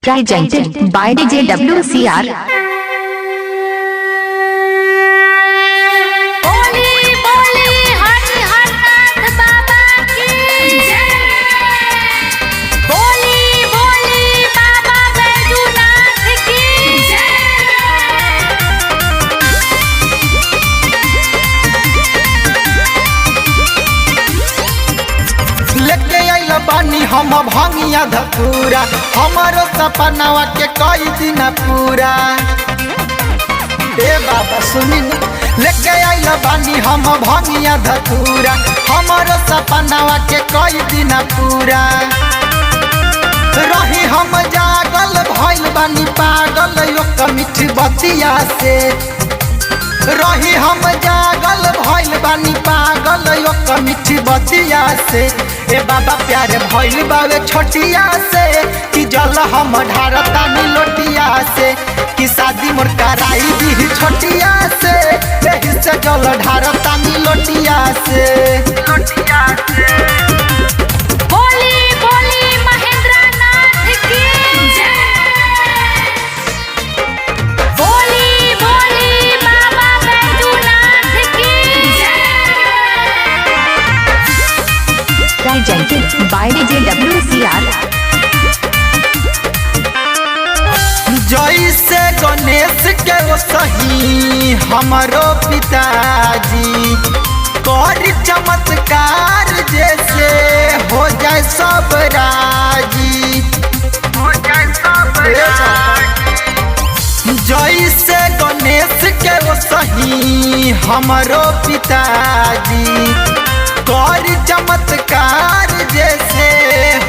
Presented by DJ WCR. बानी हम भंगिया धतूरा हमारो सपनावा के कई दिन पूरा ए बाबा सुनी लेके आइल बानी हम भंगिया धतूरा हमारो सपनावा के कई दिन पूरा रही हम जागल भइल बानी पागल यो मीठी बतिया से रही हम जागल भइल बानी पागल यो मीठी बतिया से ए बाबा प्यार भइल बावे छोटिया से कि जल हम ढारता नी लोटिया से कि शादी मोर कराई दी छोटिया से एही से जल ढारता नी लोटिया से Presented by DJ WCR. जैसे गणेश के वो सही हमारो पिताजी कर चमत्कार जैसे हो जाए सब राजी जैसे गणेश के वो सही हमारो पिताजी कर चमत्कार जैसे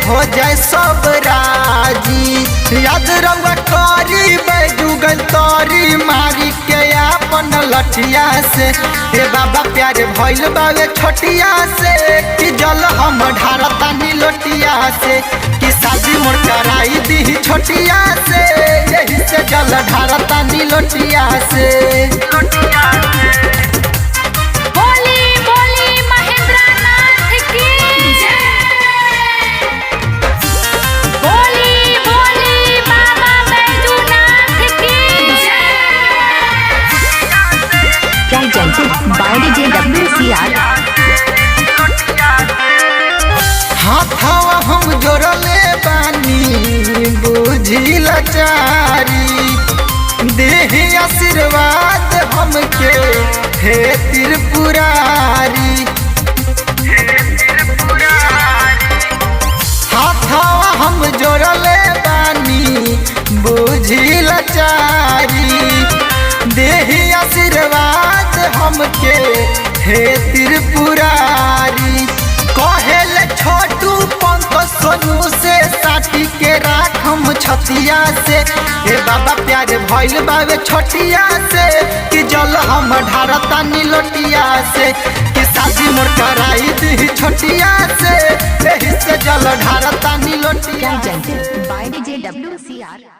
हो जाए सब राजी याद रहुआ करी बैडूगल तोरी मारी के अपन लठिया से हे बाबा प्यारे भइल बावे छोटिया से कि जल हम ढारता नी लोटिया से कि शादी मोर कराई दी छोटिया से यही से जल ढारता नी लोटिया से Presented by DJ WCR. हाथवा हम जोड़ले बानी बुझी लाचारी देहि आशीर्वाद हमके हे त्रिपुरारी हाथवा हम जोड़ले बानी बुझी लाचारी देहि आशीर्वाद हमके हे त्रिपुरारी कहेल छोटू पंकज सोनू से साटी के राख हम छतिया से हे बाबा प्यार भइल बावे छोटिया से कि जल हम ढारता नी लोटिया से कि शादी मोर कराई दी छोटिया से एही से जल ढारता नी लोटिया। Presented by DJ WCR.